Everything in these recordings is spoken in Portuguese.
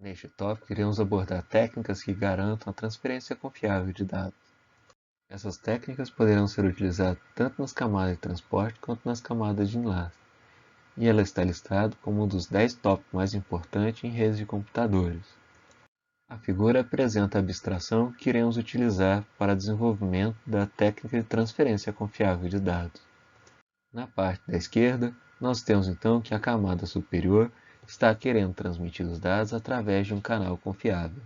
Neste tópico, iremos abordar técnicas que garantam a transferência confiável de dados. Essas técnicas poderão ser utilizadas tanto nas camadas de transporte quanto nas camadas de enlace, e ela está listada como um dos 10 tópicos mais importantes em redes de computadores. A figura apresenta a abstração que iremos utilizar para desenvolvimento da técnica de transferência confiável de dados. Na parte da esquerda, nós temos então que a camada superior está querendo transmitir os dados através de um canal confiável.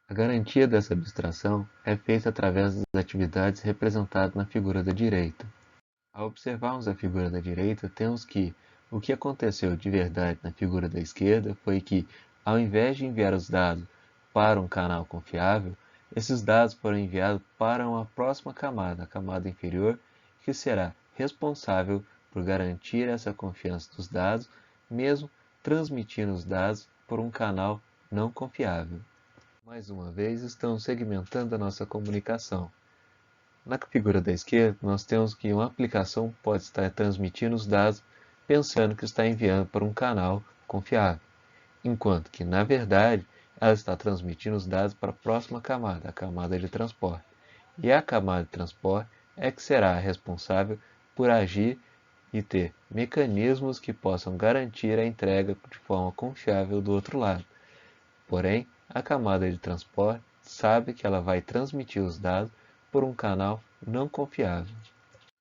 A garantia dessa abstração é feita através das atividades representadas na figura da direita. Ao observarmos a figura da direita, temos que o que aconteceu de verdade na figura da esquerda foi que, ao invés de enviar os dados para um canal confiável, esses dados foram enviados para uma próxima camada, a camada inferior, que será responsável por garantir essa confiança dos dados, mesmo transmitindo os dados por um canal não confiável. Mais uma vez, estamos segmentando a nossa comunicação. Na figura da esquerda, nós temos que uma aplicação pode estar transmitindo os dados pensando que está enviando para um canal confiável, enquanto que, na verdade, ela está transmitindo os dados para a próxima camada, a camada de transporte. E a camada de transporte é que será responsável por agir e ter mecanismos que possam garantir a entrega de forma confiável do outro lado. Porém, a camada de transporte sabe que ela vai transmitir os dados por um canal não confiável.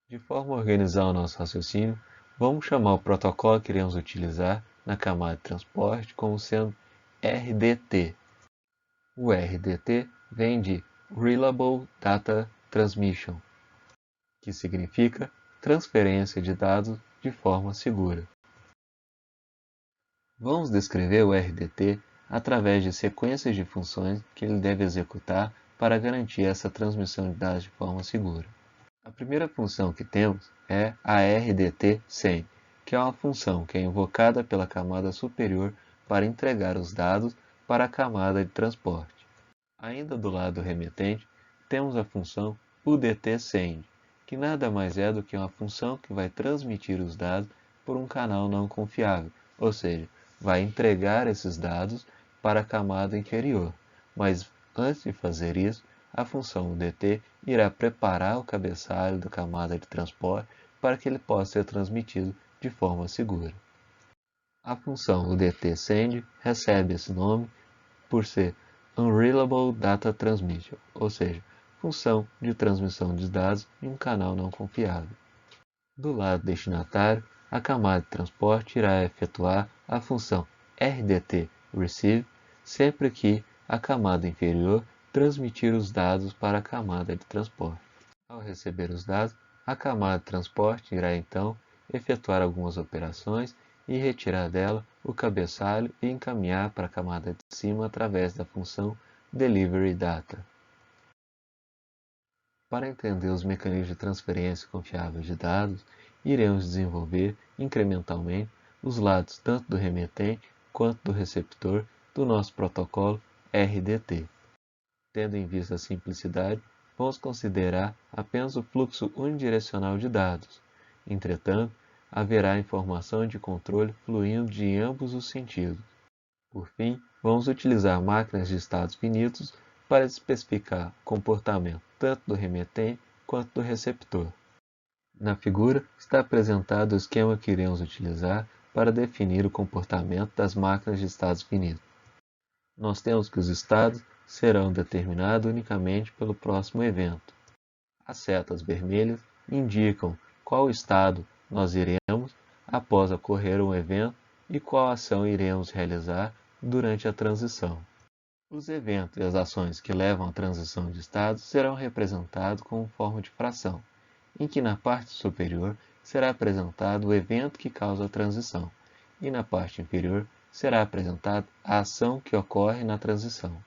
De forma a organizar o nosso raciocínio, vamos chamar o protocolo que iremos utilizar na camada de transporte como sendo RDT. O RDT vem de Reliable Data Transmission, que significa transferência de dados de forma segura. Vamos descrever o RDT através de sequências de funções que ele deve executar para garantir essa transmissão de dados de forma segura. A primeira função que temos é a RDT-SEND, que é uma função que é invocada pela camada superior para entregar os dados para a camada de transporte. Ainda do lado remetente, temos a função UDT-SEND, que nada mais é do que uma função que vai transmitir os dados por um canal não confiável, ou seja, vai entregar esses dados para a camada inferior. Mas antes de fazer isso, a função UDT irá preparar o cabeçalho da camada de transporte para que ele possa ser transmitido de forma segura. A função UDT-SEND recebe esse nome por ser Unreliable Data Transmission, ou seja, função de transmissão de dados em um canal não confiável. Do lado destinatário, a camada de transporte irá efetuar a função RDT-Receive sempre que a camada inferior transmitir os dados para a camada de transporte. Ao receber os dados, a camada de transporte irá então efetuar algumas operações e retirar dela o cabeçalho e encaminhar para a camada de cima através da função Delivery Data. Para entender os mecanismos de transferência confiável de dados, iremos desenvolver incrementalmente os lados tanto do remetente quanto do receptor do nosso protocolo RDT. Tendo em vista a simplicidade, vamos considerar apenas o fluxo unidirecional de dados. Entretanto, haverá informação de controle fluindo de ambos os sentidos. Por fim, vamos utilizar máquinas de estados finitos para especificar o comportamento tanto do remetente quanto do receptor. Na figura está apresentado o esquema que iremos utilizar para definir o comportamento das máquinas de estados finitos. Nós temos que os estados serão determinados unicamente pelo próximo evento. As setas vermelhas indicam qual estado nós iremos após ocorrer um evento e qual ação iremos realizar durante a transição. Os eventos e as ações que levam à transição de estado serão representados como forma de fração, em que na parte superior será apresentado o evento que causa a transição, e na parte inferior será apresentada a ação que ocorre na transição.